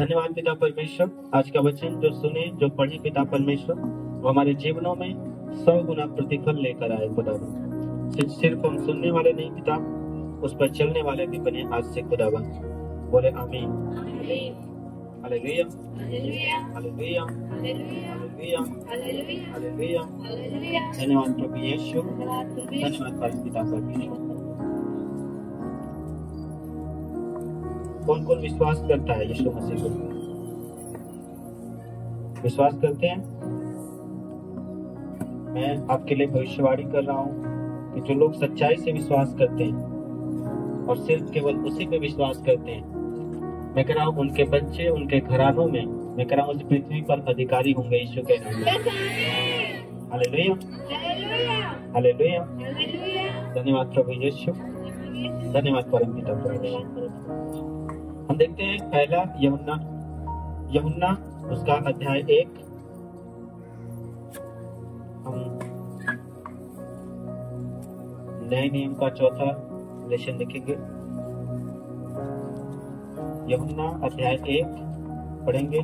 धन्यवाद पिता परमेश्वर, आज का वचन जो सुने जो पढ़े पिता परमेश्वर वो हमारे जीवनों में 100 गुना प्रतिफल लेकर आए खुदावन। सिर्फ हम सुनने वाले नहीं पिता, उस पर चलने वाले भी बने आज से खुदावन। बोले आमीन। Hallelujah hallelujah hallelujah hallelujah. धन्यवाद प्रभु यीशु, धन्यवाद पिता परमेश्वर। कौन कौन विश्वास करता है यीशु मसीह को? विश्वास करते हैं? मैं आपके लिए भविष्यवाणी कर रहा हूँ कि जो लोग सच्चाई से विश्वास करते हैं और सिर्फ केवल उसी पे विश्वास करते हैं, मैं कह रहा हूँ उनके बच्चे उनके घरानों में, मैं कह रहा हूँ उस पृथ्वी पर अधिकारी होंगे यीशु के नाम में। Hallelujah hallelujah. धन्यवाद प्रभु यीशु, धन्यवाद परम पिता परमेश्वर। हम देखते हैं पहला यूहन्ना उसका अध्याय 1। हम नए नियम का चौथा लेसन लिखेंगे। यूहन्ना अध्याय 1 पढ़ेंगे।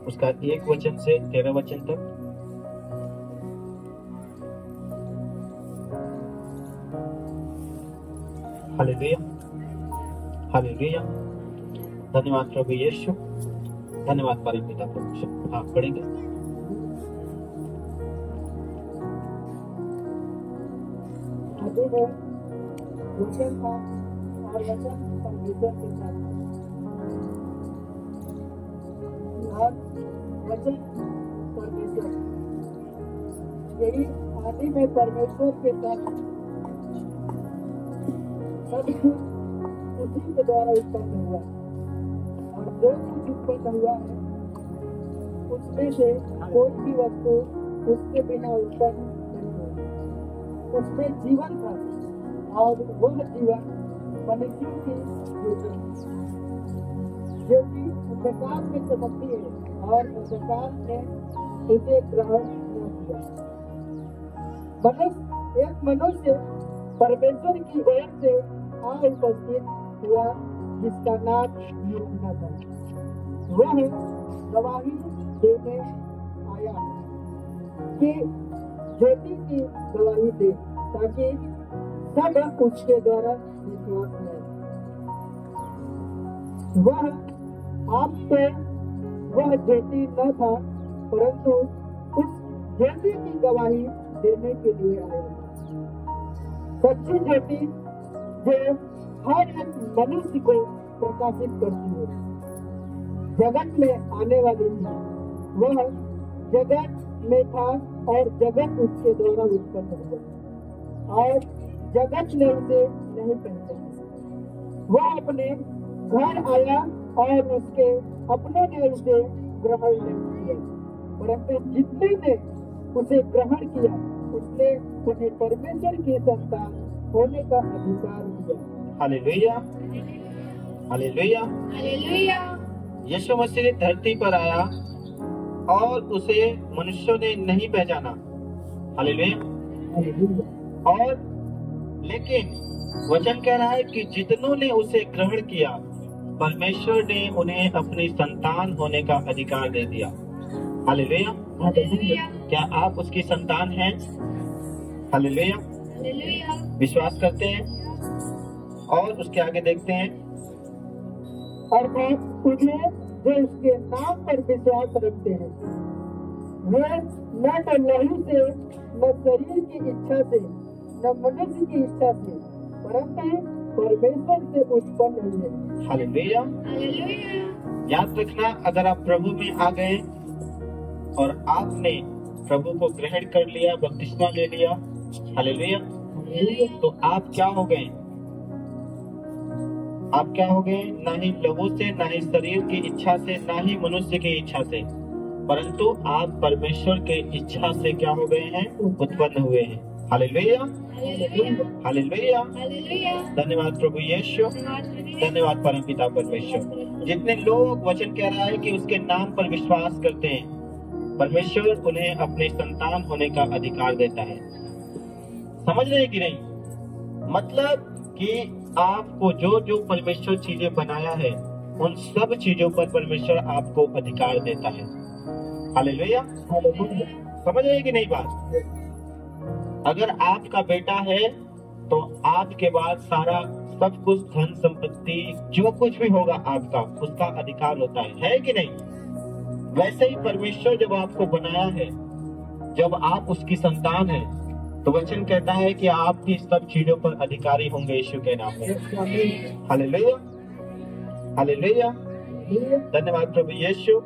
उसका 1 वचन से 13 वचन तक। Hallelujah hallelujah. धन्यवाद प्रभु यीशु, धन्यवाद परम पिता परमेश्वर। आप पढ़ेंगे। आदि में वचन था और वचन परमेश्वर के साथ था और वचन परमेश्वर। यही आदि में परमेश्वर के साथ सब कुछ उसी के द्वारा उत्पन्न हुआ और जो कुछ उत्पन्न हुआ है उसमें से कोई भी वस्तु उसके बिना उत्पन्न नहीं हुई। उसमें जीवन था और वह जीवन मनुष्यों की ज्योति जो कि अंधकार में चमकती है और अंधकार ने उसे ग्रहण न किया। एक मनुष्य परमेश्वर की ओर से उपस्थित हुआ जिसका नाम यूहन्ना था। वह गवाही देने आया कि ज्योति की गवाही दे ताकि सब उसके द्वारा विश्वास करें। वह आप तो वह ज्योति न था परंतु उस ज्योति की गवाही देने के लिए आया। सच्ची ज्योति जो हर एक मनुष्य को प्रकाशित करती है, जगत में आने वाली थी। वह जगत में था और जगत उसके द्वारा उत्पन्न हुआ और जगत ने उसे नहीं पहचाना। वह अपने घर आया और उसके अपनों ने उसे ग्रहण नहीं किया, परंतु जितने ने उसे ग्रहण किया उसने उन्हें परमेश्वर की संतान होने का अधिकार दिया। Hallelujah hallelujah hallelujah. यीशु मसीह धरती पर आया और उसे मनुष्यों ने नहीं पहचाना। हालेलुया। और लेकिन वचन कह रहा है कि जितनों ने उसे ग्रहण किया परमेश्वर ने उन्हें अपनी संतान होने का अधिकार दे दिया। हालेलुया। क्या आप उसकी संतान हैं? हालेलुया। विश्वास करते हैं? और उसके आगे देखते हैं। और उन्हें जो उसके नाम पर विश्वास रखते हैं वे न तो लहू से न शरीर की इच्छा से न मनुष्य की इच्छा से परंतु परमेश्वर से उत्पन्न हुए। हालेलुया। याद रखना, अगर आप प्रभु में आ गए और आपने प्रभु को ग्रहण कर लिया, बपतिस्मा ले लिया, हालेलुया, तो आप क्या हो गए? आप क्या हो गए? ना ही लहू से, ना ही शरीर की इच्छा से, ना ही मनुष्य की इच्छा से, परंतु आप परमेश्वर के इच्छा से क्या हो गए हैं? उत्पन्न हुए हैं। Hallelujah hallelujah. धन्यवाद प्रभु यीशु, धन्यवाद परम पिता परमेश्वर। जितने लोग वचन कह रहा है कि उसके नाम पर विश्वास करते हैं परमेश्वर उन्हें अपने संतान होने का अधिकार देता है। समझ रहे कि नहीं? मतलब कि आपको जो जो परमेश्वर चीजें बनाया है उन सब चीजों पर परमेश्वर आपको अधिकार देता है। हालेलुया। समझ रहे कि नहीं बात? अगर आपका बेटा है तो आपके बाद सारा सब कुछ धन संपत्ति जो कुछ भी होगा आपका, उसका अधिकार होता है कि नहीं? वैसे ही परमेश्वर जब आपको बनाया है, जब आप उसकी संतान है, तो वचन कहता है कि आप भी सब चीजों पर अधिकारी होंगे यीशु के नाम में। Hallelujah, hallelujah. धन्यवाद प्रभु यीशु,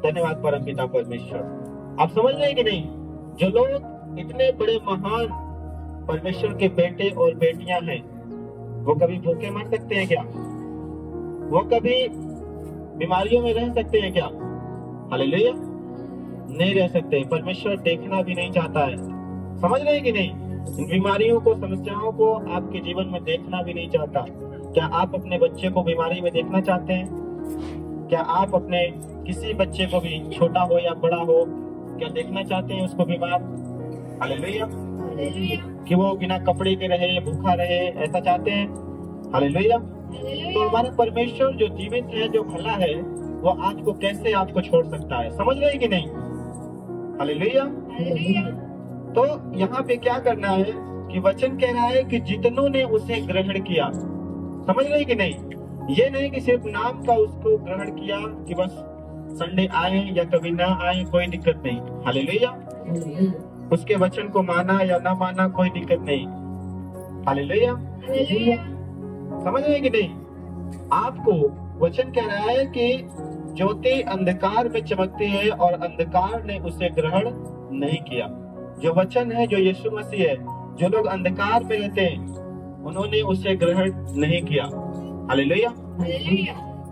धन्यवाद परमपिता परमेश्वर। आप समझ रहे हैं कि नहीं? जो लोग इतने बड़े महान परमेश्वर के बेटे और बेटियां हैं, वो कभी भूखे मर सकते हैं क्या? वो कभी बीमारियों में रह सकते हैं क्या? हालेलुया, नहीं रह सकते। परमेश्वर देखना भी नहीं चाहता है। समझ रहे हैं कि नहीं? इन बीमारियों को, समस्याओं को आपके जीवन में देखना भी नहीं चाहता। क्या आप अपने बच्चे को बीमारी में देखना चाहते हैं? क्या आप अपने किसी बच्चे को भी, छोटा हो या बड़ा हो, क्या देखना चाहते हैं उसको बीमार? हालेलुया, कि वो बिना कपड़े के रहे, भूखा रहे, ऐसा चाहते हैं? हालेलुया। तो हमारा परमेश्वर जो जीवित है, जो भला है, वो आपको कैसे आपको छोड़ सकता है? समझ रहे हैं कि नहीं? हालेलुया। तो यहाँ पे क्या करना है कि वचन कह रहा है कि जितनों ने उसे ग्रहण किया। समझ रहे हैं कि नहीं? ये नहीं कि सिर्फ नाम का उसको ग्रहण किया कि बस संडे आए या कभी ना आए कोई दिक्कत नहीं। हालेलुया। उसके वचन को माना या ना माना कोई दिक्कत नहीं। हालेलुया। समझ रहे हैं कि नहीं? आपको वचन कह रहा है कि ज्योति अंधकार में चमकती है और अंधकार ने उसे ग्रहण नहीं किया। जो वचन है, जो यीशु मसीह है, जो लोग अंधकार में रहते हैं, उन्होंने उसे ग्रहण नहीं किया। हालेलुया।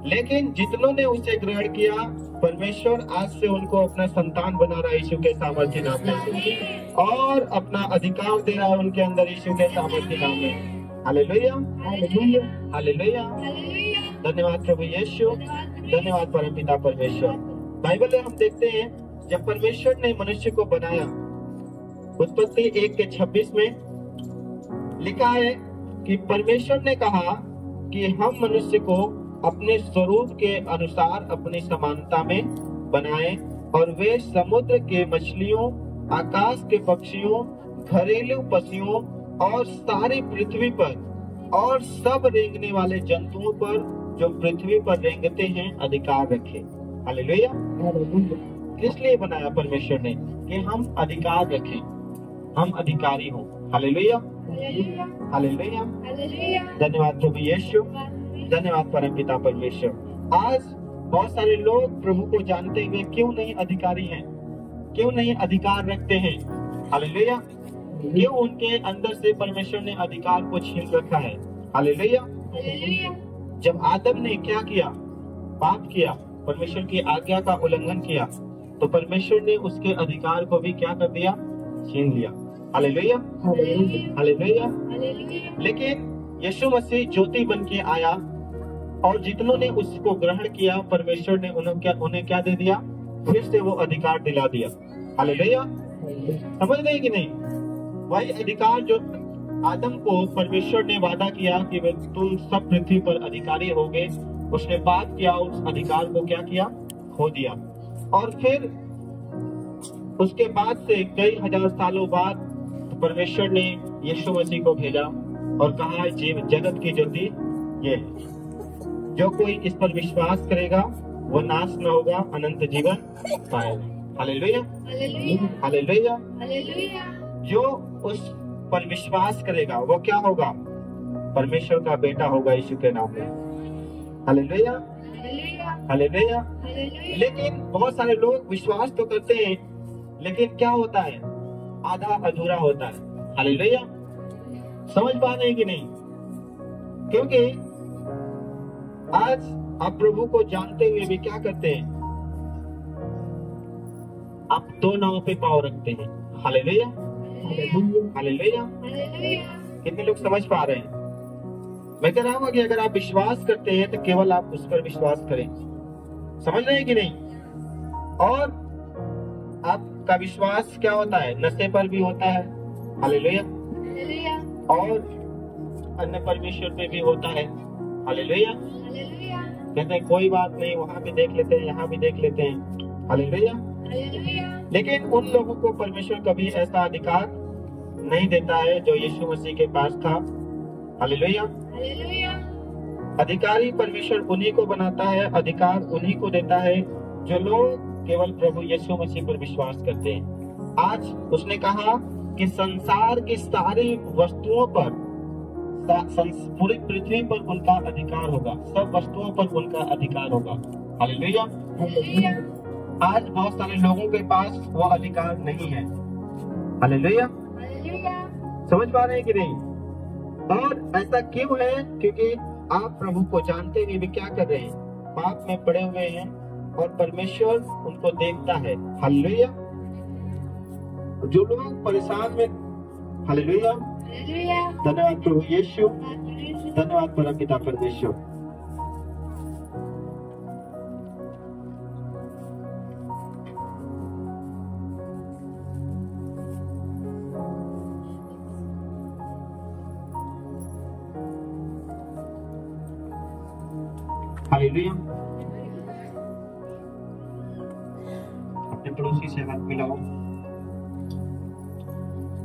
लेकिन जितनों ने उसे ग्रहण किया, परमेश्वर आज से उनको अपना संतान बना रहा है यीशु के सामर्थ्य नाम में, और अपना अधिकार दे रहा है उनके अंदर यीशु के सामर्थ्य नाम में। Hallelujah, hallelujah. धन्यवाद प्रभु यीशु, धन्यवाद परमपिता परमेश्वर। बाइबल में हम देखते हैं जब परमेश्वर ने मनुष्य को बनाया, उत्पत्ति 1:26 में लिखा है कि परमेश्वर ने कहा कि हम मनुष्य को अपने स्वरूप के अनुसार अपनी समानता में बनाएं, और वे समुद्र के मछलियों, आकाश के पक्षियों, घरेलू पशुओं और सारी पृथ्वी पर और सब रेंगने वाले जंतुओं पर जो पृथ्वी पर रेंगते हैं अधिकार रखे। हालेलुया। इसलिए बनाया परमेश्वर ने कि हम अधिकार रखें, हम अधिकारी हों। Hallelujah, hallelujah. धन्यवाद प्रभु यीशु, धन्यवाद परमपिता परमेश्वर। आज बहुत सारे लोग प्रभु को जानते हुए क्यों नहीं अधिकारी हैं? क्यों नहीं अधिकार रखते हैं? हालेलुया। क्यों उनके अंदर से परमेश्वर ने अधिकार को छीन रखा है? हालेलुया। जब आदम ने क्या किया? पाप किया, परमेश्वर की आज्ञा का उल्लंघन किया, तो परमेश्वर ने उसके अधिकार को भी क्या कर दिया? छीन लिया। Hallelujah, hallelujah. लेकिन यीशु मसीह ज्योति बन के आया, और जितनों ने उसको ग्रहण किया, परमेश्वर ने उन्हें क्या दे दिया? फिर से वो अधिकार दिला दिया। हालेलुया। समझ रहे कि नहीं? वही अधिकार जो आदम को परमेश्वर ने वादा किया कि तुम सब पृथ्वी पर अधिकारी होगे, उसने पाप किया, उस अधिकार को क्या किया? खो दिया। और फिर उसके बाद से कई हजार सालों बाद परमेश्वर ने यीशु मसीह को भेजा और कहा, जीव जगत की ज्योति ये, जो कोई इस पर विश्वास करेगा वो नाश न होगा, अनंत जीवन पाएगा। Hallelujah, hallelujah. जो उस पर विश्वास करेगा वो क्या होगा? परमेश्वर का बेटा होगा यीशु के नाम में। Hallelujah, hallelujah. लेकिन बहुत सारे लोग विश्वास तो करते हैं, लेकिन क्या होता है? आधा अधूरा होता है। हालेलुया। समझ पा रहे हैं कि नहीं? क्योंकि आज आप प्रभु को जानते हुए भी क्या करते हैं? आप दो नाव पे पाँव रखते हैं। Hallelujah, hallelujah. कितने लोग समझ पा रहे हैं? मैं कह रहा हूँ कि अगर आप विश्वास करते हैं तो केवल आप उस पर विश्वास करें। समझ रहे हैं कि नहीं? और आपका विश्वास क्या होता है? नशे पर भी होता है। हालेलुया। और अन्य परमेश्वर पे भी होता है। हालेलुया। कहते हैं कोई बात नहीं, वहां भी देख लेते हैं, यहाँ भी देख लेते हैं। हालेलुया। लेकिन उन लोगों को परमेश्वर कभी ऐसा अधिकार नहीं देता है जो यीशु मसीह के पास था। हालेलुया। अधिकारी परमेश्वर उन्हीं को बनाता है, अधिकार उन्हीं को देता है जो लोग केवल प्रभु यीशु मसीह पर विश्वास करते हैं। आज उसने कहा कि संसार की सारी वस्तुओं पर, पूरी पृथ्वी पर उनका अधिकार होगा, सब वस्तुओं पर उनका अधिकार होगा। हालेलुया। आज बहुत सारे लोगों के पास वो अधिकार नहीं है। हालेलुया। समझ पा रहे हैं कि नहीं? और ऐसा क्यों है? क्योंकि आप प्रभु को जानते हुए भी क्या कर रहे हैं? पाप में पड़े हुए हैं और परमेश्वर उनको देखता है। हालेलुया। जो लोग परेशान में, हालेलुया, धन्यवाद प्रभु यीशु, धन्यवाद परमपिता परमेश्वर। हालेलुया। अपने पड़ोसी से हाथ मिलाओ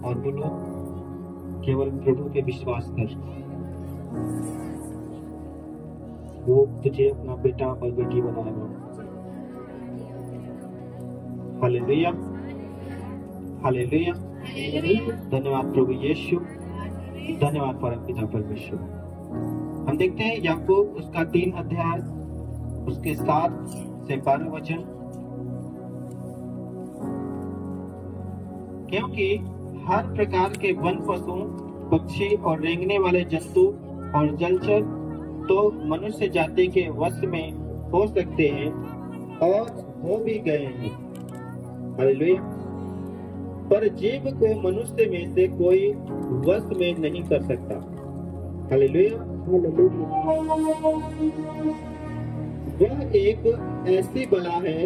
और बोलो, केवल प्रभु पे विश्वास कर, वो तुझे अपना बेटा और बेटी बनाएगा। हालेलुया। हालेलुया। धन्यवाद प्रभु यीशु, धन्यवाद परमपिता परमेश्वर। हम देखते हैं याकूब उसका 3 अध्याय उसके 7 से 12 वचन। क्योंकि हर प्रकार के वन पशु, पक्षी और रेंगने वाले जंतु और जलचर तो मनुष्य जाति के वश में हो सकते हैं और हो भी गए हैं। हालेलुया। पर जीव को मनुष्य में से कोई वश में नहीं कर सकता। हालेलुया। वह एक ऐसी बला है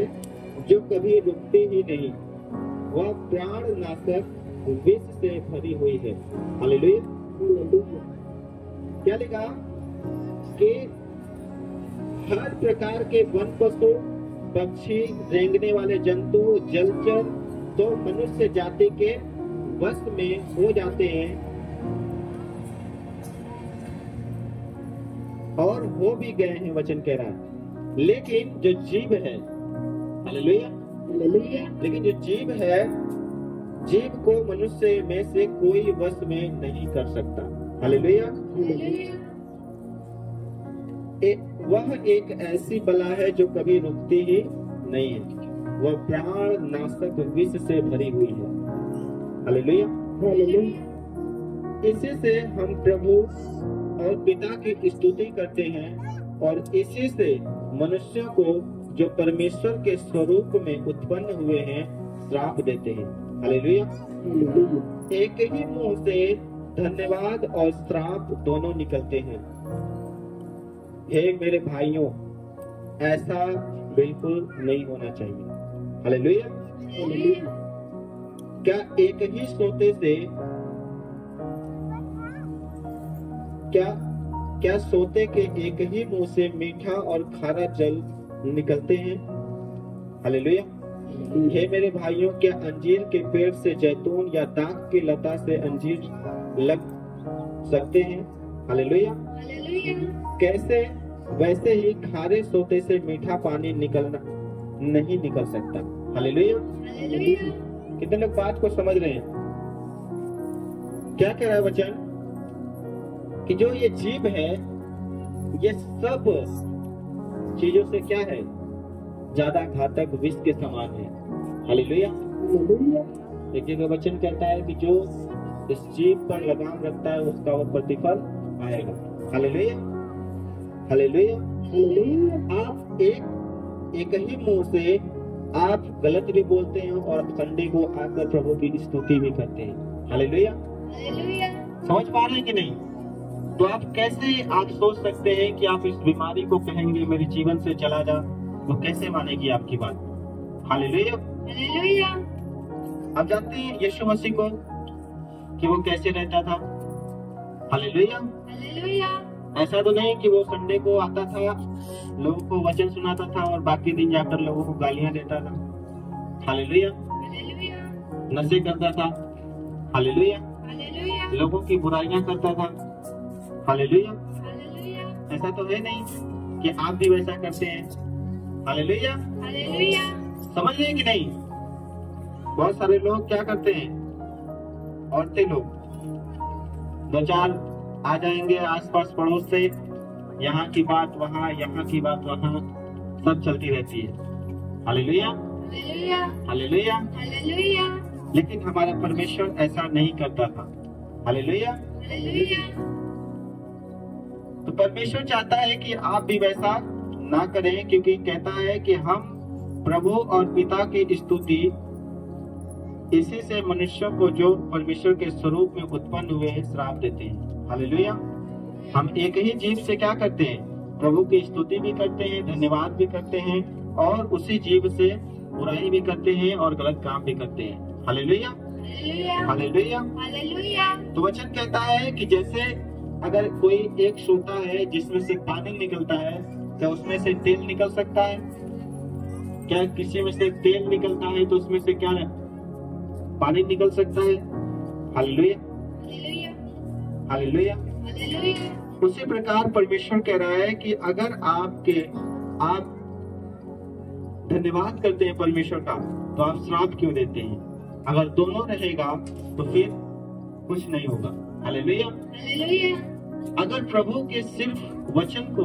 जो कभी रुकती ही नहीं, वह प्राण नाशक विष से भरी हुई है। हालेलुया। क्या लिखा? कि हर प्रकार के वन पशु, पक्षी, रेंगने वाले जंतु, जलचर तो मनुष्य जाति के वश में हो जाते हैं और हो भी गए हैं, वचन कह रहा है। लेकिन जो जीव है, हालेलुया, लेकिन जो जीव है, जीव को मनुष्य में से कोई वश में नहीं कर सकता। हालेलुया। वह एक ऐसी बला है जो कभी रुकती ही नहीं है, वह प्राण नाशक विष से भरी हुई है। हालेलुया। इसी से हम प्रभु और पिता की स्तुति करते हैं और इसी से मनुष्यों को जो परमेश्वर के स्वरूप में उत्पन्न हुए हैं श्राप देते हैं। हालेलुया। एक ही मुंह से धन्यवाद और श्राप दोनों निकलते हैं। हे मेरे भाइयों, ऐसा बिल्कुल नहीं होना चाहिए। हालेलुया। क्या एक ही सोते से क्या सोते के एक ही मुंह से मीठा और खारा जल निकलते हैं? हालेलुया। हे मेरे भाइयों, क्या अंजीर के पेड़ से जैतून या दाख की लता से अंजीर लग सकते हैं? हालेलुया। कैसे वैसे ही खारे सोते से मीठा पानी नहीं निकल सकता। हालेलुया। कितने लोग बात को समझ रहे हैं? क्या कह रहा है वचन? कि जो ये जीव है, ये सब चीजों से क्या है? ज्यादा घातक विष के समान है। हालेलुया। एक जगह वचन कहता है कि जो इस जीव पर लगाम रखता है उसका वो प्रतिफल आएगा। हालेलुया। हालेलुया। आप एक ही मुंह से आप गलत भी बोलते हैं और संडे को आकर प्रभु की स्तुति भी करते हैं। हालेलुया। समझ पा रहे हैं कि नहीं? तो आप कैसे आप सोच सकते हैं कि आप इस बीमारी को कहेंगे मेरे जीवन से चला जा, तो कैसे मानेगी आपकी बात? हालेलुया। आप जानते हैं यीशु मसीह को कि वो कैसे रहता था? हालेलुया। हालेलुया। ऐसा तो नहीं कि वो संडे को आता था, लोगों को वचन सुनाता था और बाकी दिन जाकर लोगों को गालियां देता था। हालेलुया। हालेलुया। नशे करता था। हालेलुया। हालेलुया। लोगों की बुराइयां करता था। हालेलुया। हालेलुया। ऐसा तो है नहीं कि आप भी वैसा करते हैं। हालेलुया। हालेलुया। समझ रहे हैं कि नहीं? बहुत सारे लोग क्या करते हैं, औरतें लोग दो चार आ जाएंगे आसपास पड़ोस से, यहाँ की बात वहाँ, यहाँ की बात वहाँ, सब चलती रहती है। हालेलुया। हालेलुया। हालेलुया। हालेलुया। लेकिन हमारा परमेश्वर ऐसा नहीं करता था। हालेलुया। हालेलुया। तो परमेश्वर चाहता है कि आप भी वैसा ना करें, क्योंकि कहता है कि हम प्रभु और पिता की स्तुति इसी से मनुष्यों को जो परमेश्वर के स्वरूप में उत्पन्न हुए हैं श्राप देते हैं। हालेलुया। हम एक ही जीव से क्या करते हैं, प्रभु की स्तुति भी करते हैं, धन्यवाद भी करते हैं, और उसी जीव से बुराई भी करते हैं और गलत काम भी करते हैं। हालेलुया। हालेलुया। हालेलुया। हालेलुया। तो वचन कहता है कि जैसे अगर कोई एक सोता है जिसमें से पानी निकलता है, क्या उसमें से तेल निकल सकता है? क्या किसी में से तेल निकलता है तो उसमें से क्या पानी निकल सकता है? हालेलुया। हालेलुया। हालेलुया। हालेलुया। उसी प्रकार परमेश्वर कह रहा है कि अगर आप धन्यवाद करते हैं परमेश्वर का, तो आप श्राप क्यों देते हैं? अगर दोनों रहेगा तो फिर कुछ नहीं होगा। हालेलुया। हालेलुया। अगर प्रभु के सिर्फ वचन को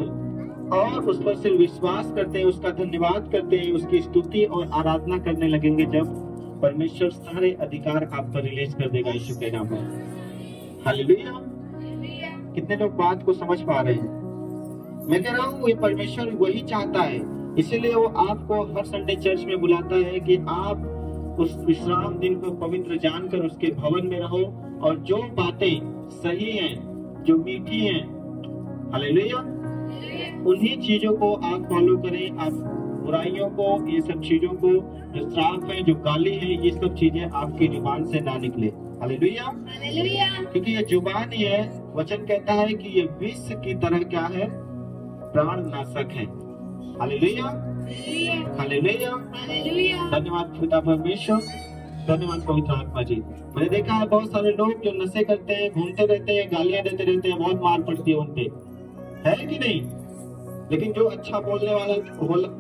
और उस पर सिर्फ विश्वास करते हैं, उसका धन्यवाद करते हैं, उसकी स्तुति और आराधना करने लगेंगे, जब परमेश्वर सारे अधिकार आप पर रिलीज कर देगा यीशु के नाम में। हालेलुया। हालेलुया। कितने लोग बात को समझ पा रहे हैं? मैं कह रहा हूँ ये परमेश्वर वही चाहता है, इसीलिए वो आपको हर संडे चर्च में बुलाता है कि आप उस विश्राम दिन को पवित्र जानकर उसके भवन में रहो, और जो बातें सही हैं, जो मीठी हैं, हालेलुया, उन्हीं चीजों को आप फॉलो करें। आप बुराइयों को, ये सब चीजों को, जो श्राप है, जो गाली है, ये सब चीजें आपकी जुबान से ना निकले। हालेलुया। हालेलुया। क्योंकि ये जुबान ही है, वचन कहता है कि ये विष की तरह क्या है, प्राण नाशक है। हालेलुया। हालेलुया। हालेलुया। धन्यवाद पिता परमेश्वर, धन्यवाद पवित्र आत्मा जी। मैंने देखा है बहुत सारे लोग जो नशे करते हैं, घूमते रहते हैं, गालियां देते रहते हैं, बहुत मार पड़ती है उनपे, है कि नहीं? लेकिन जो अच्छा बोलने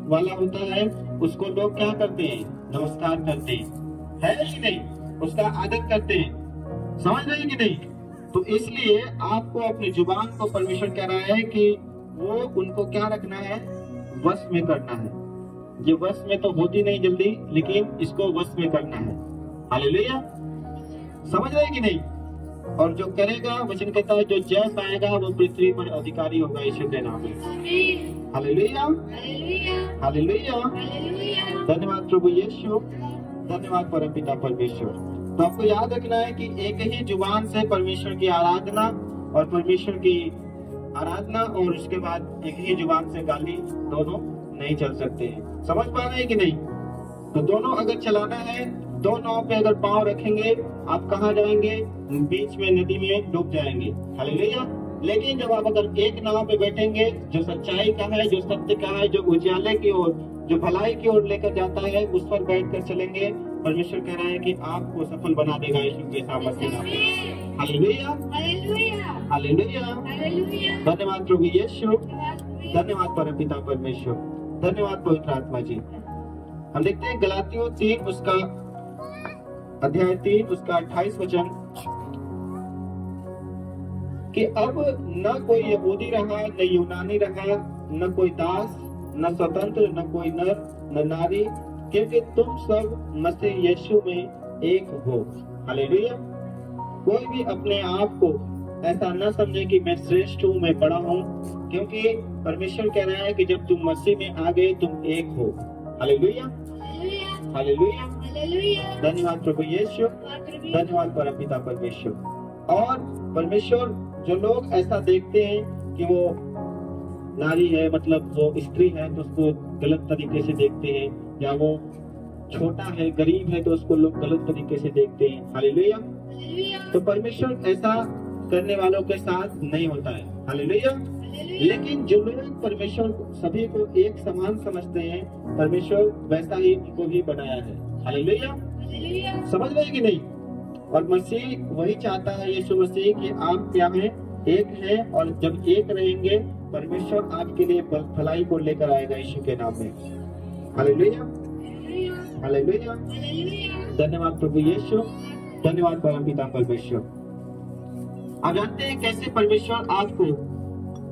वाला होता है, उसको लोग क्या करते हैं, नमस्कार करते हैं, है कि नहीं? उसका आदर करते हैं। समझ रहे हैं कि नहीं? तो इसलिए आपको अपनी जुबान को परमेश्वर कह रहा है कि वो उनको क्या रखना है, वश में करना है। ये वश में तो होती नहीं जल्दी, लेकिन इसको वश में करना है। हालेलुया। समझ रहे हैं कि नहीं? और जो करेगा, वचन कहता है जो जय पाएगा वो पृथ्वी पर अधिकारी होगा यीशु के नाम में। हालेलुया। हालेलुया। हालेलुया। हालेलुया। धन्यवाद प्रभु यीशु, धन्यवाद परमपिता परमेश्वर। तो आपको याद रखना है कि एक ही जुबान से परमेश्वर की आराधना और परमेश्वर की आराधना, और उसके बाद एक ही जुबान से गाली, दोनों नहीं चल सकते हैं। समझ पा रहे हैं कि नहीं? तो दोनों अगर चलाना है, दो नाव पे अगर पांव रखेंगे, आप कहाँ जाएंगे? बीच में नदी में डूब जाएंगे। हालेलुया। लेकिन जब आप अगर एक नाव पे बैठेंगे, जो सच्चाई का है, जो सत्य का है, जो उजाले की ओर, जो भलाई की ओर लेकर जाता है, उस पर बैठकर चलेंगे, परमेश्वर कह रहा है कि आपको सफल बना देगा यीशु के सामर्थ्य नाम में। हालेलुया। हालेलुया। हालेलुया। हालेलुया। धन्यवाद प्रभु यीशु, धन्यवाद परमपिता परमेश्वर, धन्यवाद पवित्र आत्मा जी। हम देखते हैं गलातियों 3 उसका अध्याय 3 उसका 28 वचन कि अब न कोई यहूदी रहा, न यूनानी रहा, न कोई दास, न स्वतंत्र, न कोई नर न नारी, क्योंकि तुम सब मसीह यीशु में एक हो। हालेलुया। कोई भी अपने आप को ऐसा न समझे कि मैं श्रेष्ठ हूँ, मैं बड़ा हूँ, क्योंकि परमेश्वर कह रहा है कि जब तुम मसीह में आ गए, तुम एक हो। हालेलुया। हालेलुया। धन्यवाद प्रभु यीशु, धन्यवाद परमपिता परमेश्वर। और परमेश्वर जो लोग ऐसा देखते हैं कि वो नारी है, मतलब वो स्त्री है, तो उसको गलत तरीके से देखते हैं, या वो छोटा है, गरीब है, तो उसको लोग गलत तरीके से देखते हैं। हालेलुया। तो परमेश्वर ऐसा करने वालों के साथ नहीं होता है। हालेलुया। लेकिन जो लोग परमेश्वर सभी को एक समान समझते हैं, परमेश्वर वैसा ही उनको भी बनाया है। हालेलुया। समझ रहे हैं कि नहीं? और मसीह वही चाहता है, यीशु मसीह, कि आप क्या है, एक है, और जब एक रहेंगे परमेश्वर आपके लिए भलाई को लेकर आएगा यीशु के नाम में। हालेलुया। हालेलुया। धन्यवाद प्रभु यीशु, धन्यवाद परमपिता परमेश्वर। आप जानते हैं कैसे परमेश्वर आपको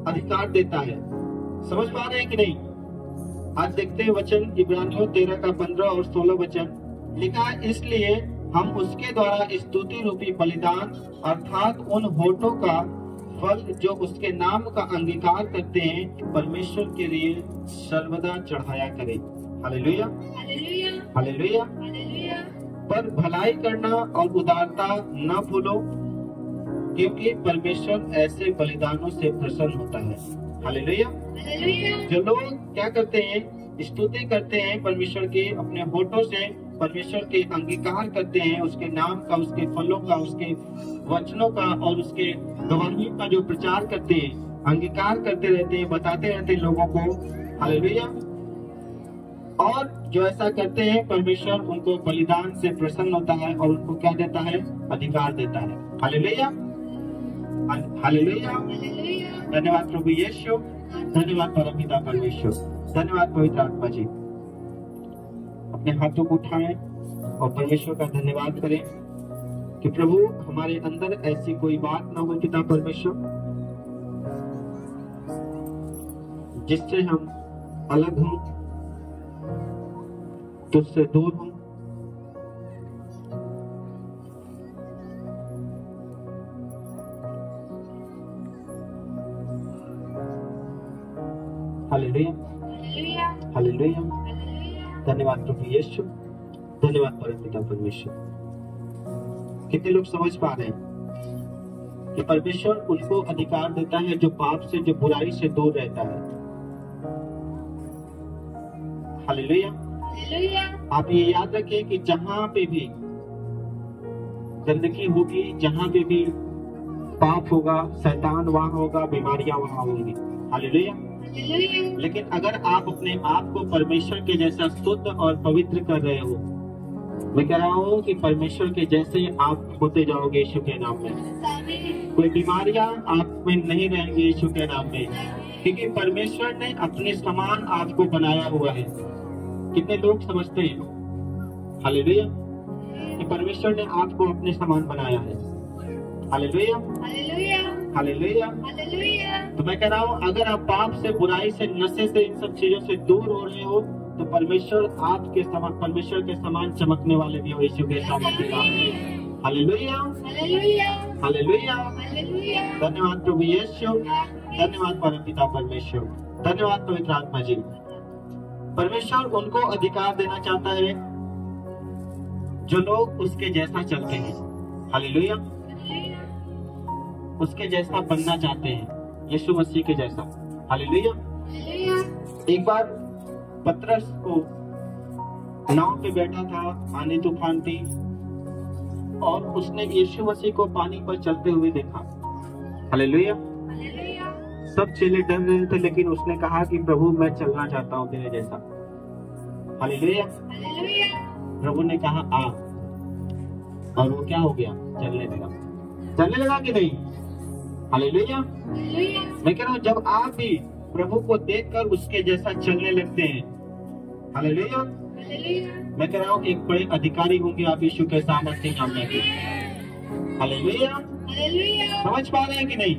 अधिकार देता है? समझ पा रहे हैं कि नहीं? आज देखते हैं वचन इब्रानियों 13 का 15 और 16 वचन लिखा है, इसलिए हम उसके द्वारा स्तुति रूपी बलिदान अर्थात उन होठों का फल जो उसके नाम का अंगीकार करते हैं परमेश्वर के लिए सर्वदा चढ़ाया करें। हालेलुया। हालेलुया। पर भलाई करना और उदारता न भूलो, क्योंकि परमेश्वर ऐसे बलिदानों से प्रसन्न होता है। हालेलुया। जो लोग क्या करते हैं, स्तुति करते हैं परमेश्वर के, अपने होठों से परमेश्वर के अंगीकार करते हैं, उसके नाम का, उसके फलों का, उसके वचनों का और उसके गवाहियों का जो प्रचार करते हैं, अंगीकार करते रहते हैं, बताते रहते हैं लोगों को। हालेलुया। और जो ऐसा करते हैं परमेश्वर उनको बलिदान से प्रसन्न होता है और उनको क्या देता है, अधिकार देता है। हालेलुया। हालेलुया। धन्यवाद प्रभु यीशु, धन्यवाद परमपिता परमेश्वर, धन्यवाद पवित्र आत्मा जी। अपने हाथों को उठाएं और परमेश्वर का धन्यवाद करें कि प्रभु हमारे अंदर ऐसी कोई बात ना हो पिता परमेश्वर जिससे हम अलग हों, तुझसे दूर हों। हालेलुया। हालेलुया। धन्यवाद प्रभु यीशु, धन्यवाद परमपिता परमेश्वर। कितने लोग समझ पा रहे हैं कि परमेश्वर उनको अधिकार देता है जो पाप से, जो बुराई से दूर रहता है। हालेलुया। आप ये याद रखें कि जहां पे भी गंदगी होगी, जहां पे भी पाप होगा, शैतान वहां होगा, बीमारियां वहां होंगी। हालेलुया। लेकिन अगर आप अपने आप को परमेश्वर के जैसा शुद्ध और पवित्र कर रहे हो, मैं कह रहा हूँ कि परमेश्वर के जैसे आप होते जाओगे यीशु के नाम में। कोई बीमारियां आप में नहीं रहेंगी यीशु के नाम में, क्योंकि परमेश्वर ने अपने समान आपको बनाया हुआ है। कितने लोग समझते हैं हालेलुया कि परमेश्वर ने आपको अपने समान बनाया है। हालेलुया। हालेलुया। तो मैं कह रहा हूँ अगर आप पाप से, बुराई से, नशे से, इन सब चीजों से दूर हो रहे हो तो परमेश्वर आपके समान, परमेश्वर के समान चमकने वाले भी हो यीशु के सामने। हालेलुया। हालेलुया। धन्यवाद प्रभु यीशु, धन्यवाद परमपिता परमेश्वर, धन्यवाद पवित्र आत्मा जी। परमेश्वर उनको अधिकार देना चाहता है जो लोग उसके जैसा चलते हैं। हालेलुया। उसके जैसा बनना चाहते हैं, यीशु मसीह के जैसा। हालेलुया। एक बार पतरस को नाव पे बैठा था, आंधी तूफान थी, और उसने यीशु मसीह को पानी पर चलते हुए देखा। हालेलुया। सब चेले डर रहे थे, लेकिन उसने कहा कि प्रभु मैं चलना चाहता हूँ तेरे जैसा। हालेलुया। प्रभु ने कहा आ, और वो क्या हो गया, चलने लगा। चलने लगा कि नहीं? हालेलुया। मैं कह रहा हूँ जब आप भी प्रभु को देखकर उसके जैसा चलने लगते हैं, हालेलुया, मैं कह रहा हूँ एक बड़े अधिकारी होंगे आप यीशु के सामर्थ्य नाम में। हालेलुया। समझ पा रहे हैं कि नहीं?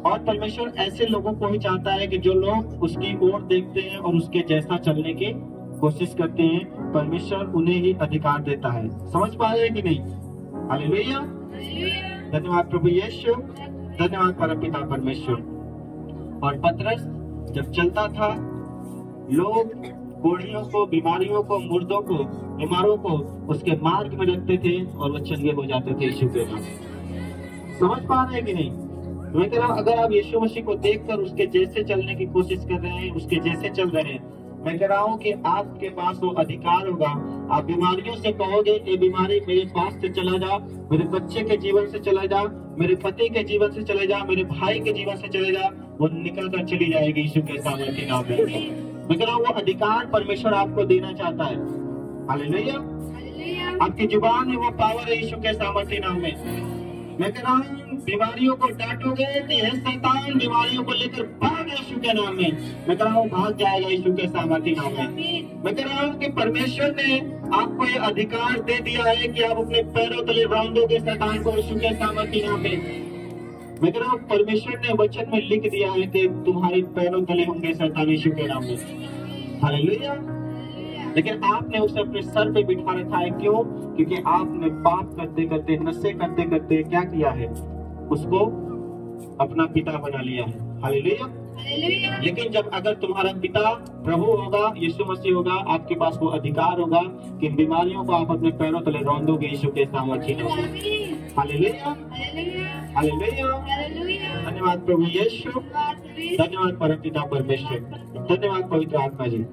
और परमेश्वर ऐसे लोगों को ही चाहता है कि जो लोग उसकी ओर देखते हैं और उसके जैसा चलने की कोशिश करते हैं, परमेश्वर उन्हें ही अधिकार देता है। समझ पा रहे हैं कि नहीं? हालेलुया। धन्यवाद प्रभु यीशु, धन्यवाद परमपिता परमेश्वर। और पतरस जब चलता था, लोग कोढ़ियों को, बीमारियों को, मुर्दों को, बीमारों को उसके मार्ग में रखते थे और वो चंगे हो जाते थे यीशु के नाम। समझ पा रहे हैं कि नहीं? मैं कह रहा हूं अगर आप यीशु मसीह को देखकर उसके जैसे चलने की कोशिश कर रहे हैं, उसके जैसे चल रहे हैं, मैं कह रहा हूँ कि आपके पास वो अधिकार होगा। आप बीमारियों से कहोगे ये बीमारी मेरे पास से चला जा, मेरे बच्चे के जीवन से चला जा, मेरे पति के जीवन से चले जा, मेरे भाई के जीवन से चले जा, वो निकल कर चली जाएगी यीशु के सामर्थ्य नाम में। मैं कह रहा हूँ वो अधिकार परमेश्वर आपको देना चाहता है। हालेलुया। आपकी जुबान में वो पावर है यीशु के सामर्थ्य नाम में। मैं कह रहा हूँ बीमारियों को डांटोगे तो यह शैतान बीमारियों को लेकर भाग यीशु के नाम में। मैं कह रहा हूँ भाग जाएगा यीशु के सामर्थ्य नाम में। मैं कह रहा हूँ कि परमेश्वर ने आपको ये अधिकार दे दिया है कि आप अपने पैरों तले बांधोगे शैतान को यीशु के सामर्थ्य नाम में। मैं कह रहा हूँ परमेश्वर ने वचन में लिख दिया है कि तुम्हारे पैरों तले होंगे शैतान यीशु के नाम में। हालेलुया। लेकिन आपने उसे अपने सर पे बिठा रखा है। क्यों? क्योंकि आपने पाप करते करते, नशे करते करते क्या किया है? उसको अपना पिता बना लिया है। हालेलुया। लेकिन जब अगर तुम्हारा पिता प्रभु होगा, यीशु मसीह होगा, आपके पास वो अधिकार होगा कि बीमारियों को आप अपने पैरों तले रौंदोगे यीशु के सामर्थ्य नाम में। हालेलुया। हालेलुया। धन्यवाद प्रभु यीशु, धन्यवाद परमपिता परमेश्वर, धन्यवाद पवित्र आत्मा जी।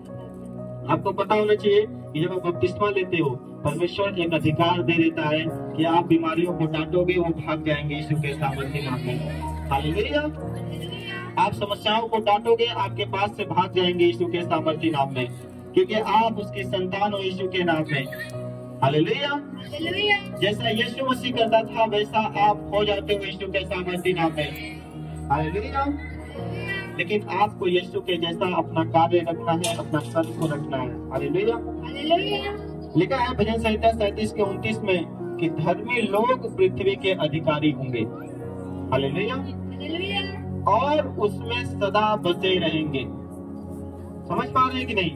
आपको पता होना चाहिए कि जब आप बपतिस्मा लेते हो, परमेश्वर एक अधिकार दे देता है कि आप बीमारियों को डांटोगे, वो भाग जाएंगे यीशु के सामर्थ्य नाम में। हालेलुया। आप समस्याओं को डांटोगे, आपके पास से भाग जाएंगे यीशु के सामर्थ्य नाम में, क्योंकि आप उसकी संतान हो यीशु के नाम में। हालेलुया। जैसा यीशु मसीह करता था वैसा आप हो जाते हो यीशु के सामर्थ्य नाम में। हालेलुया। लेकिन आपको यीशु के जैसा अपना कार्य रखना है, अपना सर को रखना है। हालेलुया। लिखा है भजन संहिता 37:29 में कि धर्मी लोग पृथ्वी के अधिकारी होंगे। हालेलुया। और उसमें सदा बसे रहेंगे। समझ पा रहे हैं कि नहीं?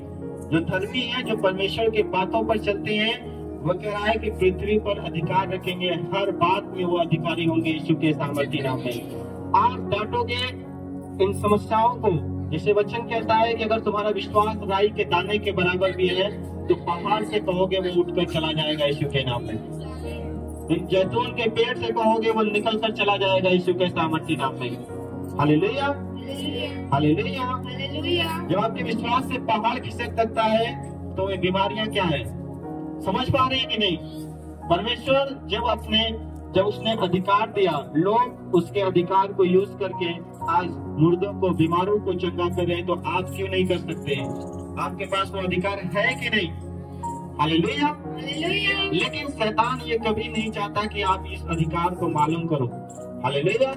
जो धर्मी है, जो परमेश्वर की बातों पर चलते हैं, वो कह रहा है कि पृथ्वी पर अधिकार रखेंगे, हर बात में वो अधिकारी होंगे यीशु के सामर्थ्य नाम में। आप डांटोगे इन समस्याओं को, जैसे वचन कहता है कि अगर तुम्हारा विश्वास राई के दाने के बराबर भी है तो पहाड़ से कहोगे वो उठकर चला जाएगा यीशु के नाम में। इन जैतून के पेड़ से कहोगे वो निकल कर चला जाएगा यीशु के सामर्थ्य नाम में। हालेलुया। हालेलुया। जब आपके विश्वास से पहाड़ खिसक सकता है तो ये बीमारियां क्या है? समझ पा रहे हैं कि नहीं? परमेश्वर जब उसने अधिकार दिया, लोग उसके अधिकार को यूज करके आज मुर्दों को, बीमारों को चंगा कर रहे हैं, तो आप क्यों नहीं कर सकते? आपके पास वो अधिकार है कि नहीं? हालेलुया। लेकिन शैतान ये कभी नहीं चाहता कि आप इस अधिकार को मालूम करो। हालेलुया।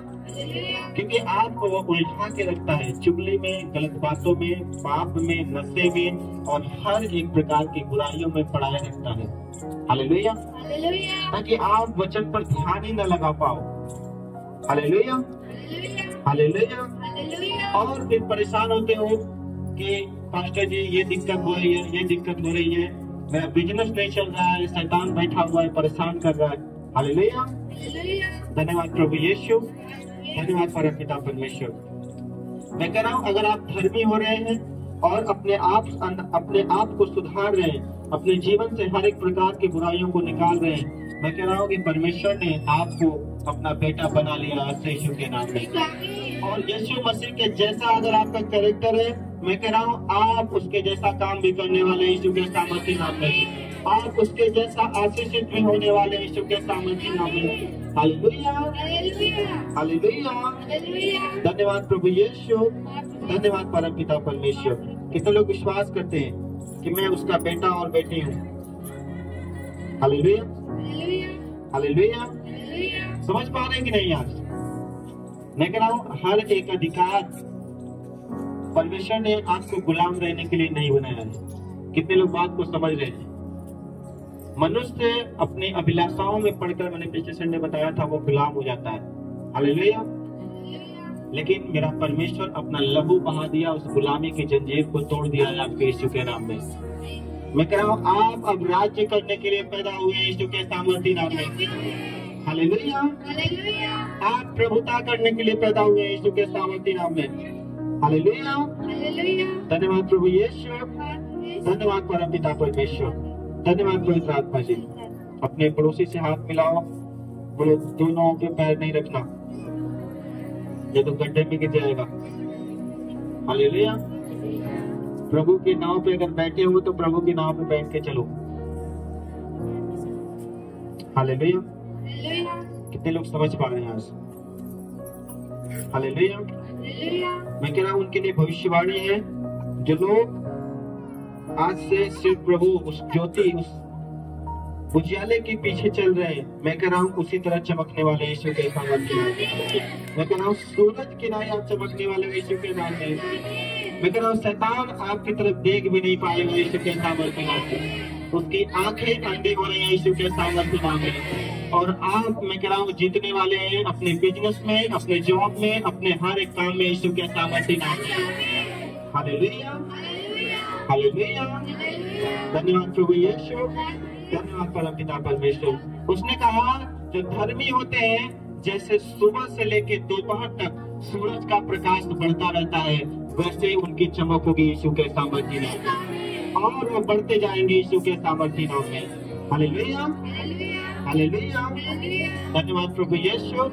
क्योंकि आपको वो उलझा के रखता है, चुगली में, गलत बातों में, पाप में, नशे में और हर एक प्रकार की बुराइयों में पड़ाए रखता है। हालेलुया। ताकि आप वचन पर ध्यान ही न लगा पाओ। हालेलुया। हालेलुया। और फिर परेशान होते हो कि पास्टर जी ये दिक्कत हो रही है, ये दिक्कत हो रही है, मेरा बिजनेस नहीं चल रहा है, शैतान बैठा हुआ है, परेशान कर रहा है। हालेलुया। धन्यवाद प्रभु यीशु, धन्यवाद परमपिता परमेश्वर। मैं कह रहा हूँ अगर आप धर्मी हो रहे हैं और अपने आप को सुधार रहे हैं, अपने जीवन से हर एक प्रकार की बुराइयों को निकाल रहे हैं, मैं कह रहा हूँ कि परमेश्वर ने आपको अपना बेटा बना लिया यीशु के नाम में। और यीशु मसीह के जैसा अगर आपका कैरेक्टर है, मैं कह रहा हूँ आप उसके जैसा काम भी करने वाले यीशु के सामर्थ्य नाम में। आप उसके जैसा आशीषित भी होने वाले यीशु के सामर्थ्य नाम में। हालेलुया। हालेलुया। धन्यवाद प्रभु यीशु, धन्यवाद परमपिता परमेश्वर। कितने लोग विश्वास करते हैं कि मैं उसका बेटा और बेटी हूँ? हालेलुया। हालेलुया। समझ पा रहे हैं कि नहीं? आज मैं कह रहा हूँ हर एक अधिकार परमेश्वर ने आपको गुलाम रहने के लिए नहीं बनाया है। कितने लोग बात को समझ रहे हैं? मनुष्य अपनी अभिलाषाओं में पढ़कर, मैंने पिछले संडे बताया था, वो गुलाम हो जाता है। हालेलुया। लेकिन मेरा परमेश्वर अपना लहू बहा दिया, उस गुलामी की जंजीर को तोड़ दिया है आपके यीशु के नाम में। मैं कह रहा हूँ आप अब राज्य करने के लिए पैदा हुए यीशु के सामर्थ्य नाम में। हालेलुया। आप प्रभुता करने के लिए पैदा हुए यीशु के सामर्थ्य नाम में। हालेलुया। धन्यवाद प्रभु यीशु, धन्यवाद परमपिता परमेश्वर, धन्यवाद पवित्र आत्मा जी। अपने पड़ोसी से हाथ मिलाओ, बोलो दोनों के पैर नहीं रखना, ये तो गड्ढे में गिर जाएगा। हालेलुया। प्रभु की नाव पे अगर बैठे हो तो प्रभु की नाव पे बैठ के चलो। हालेलुया। हालेलुया। कितने लोग समझ पा रहे हैं आज? हालेलुया। हालेलुया। मैं कह रहा हूं उनके लिए भविष्यवाणी है। जो लोग आज से सिर्फ प्रभु उस ज्योति, उस उजियाले के पीछे चल रहे हैं, मैं कह रहा हूँ उसी तरह चमकने वाले यीशु के सामर्थ्य में। मैं कह रहा हूँ सूरज की तरह आप चमकने वाले यीशु के नाम में। मैं कह रहा हूँ शैतान आपकी तरफ देख भी नहीं पाएगा यीशु के सामर्थ्य नाम में। उसकी आंखें अंधे हो रही हैं यीशु के सामर्थ्य नाम में। और आप, मैं कह रहा हूँ, जीतने वाले हैं अपने बिजनेस में, अपने जॉब में, अपने हर एक काम में यीशु के सामर्थ्य नाम में। हालेलुया। हालेलुया। धन्यवाद प्रभु यीशु, धन्यवाद परमपिता परमेश्वर। उसने कहा जो धर्मी होते हैं जैसे सुबह से लेकर दोपहर तक सूरज का प्रकाश बढ़ता रहता है, वैसे उनकी चमक होगी यीशु के सामर्थ्य नाम में, और वो बढ़ते जाएंगे यीशु के सामर्थ्य नाम में। हालेलुया। हालेलुया। धन्यवाद प्रभु यीशु,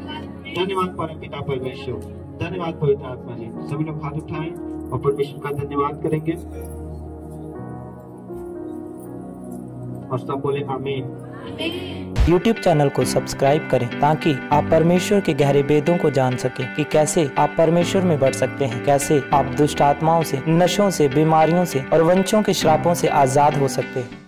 धन्यवाद परमपिता परमेश्वर, धन्यवाद पवित्र आत्मा जी। सभी लोग हाथ उठाएं और परमेश्वर का धन्यवाद करेंगे और सब बोले आमीन। YouTube चैनल को सब्सक्राइब करें ताकि आप परमेश्वर के गहरे वेदों को जान सकें कि कैसे आप परमेश्वर में बढ़ सकते हैं, कैसे आप दुष्ट आत्माओं से, नशों से, बीमारियों से और वंशों के श्रापों से आजाद हो सकते हैं।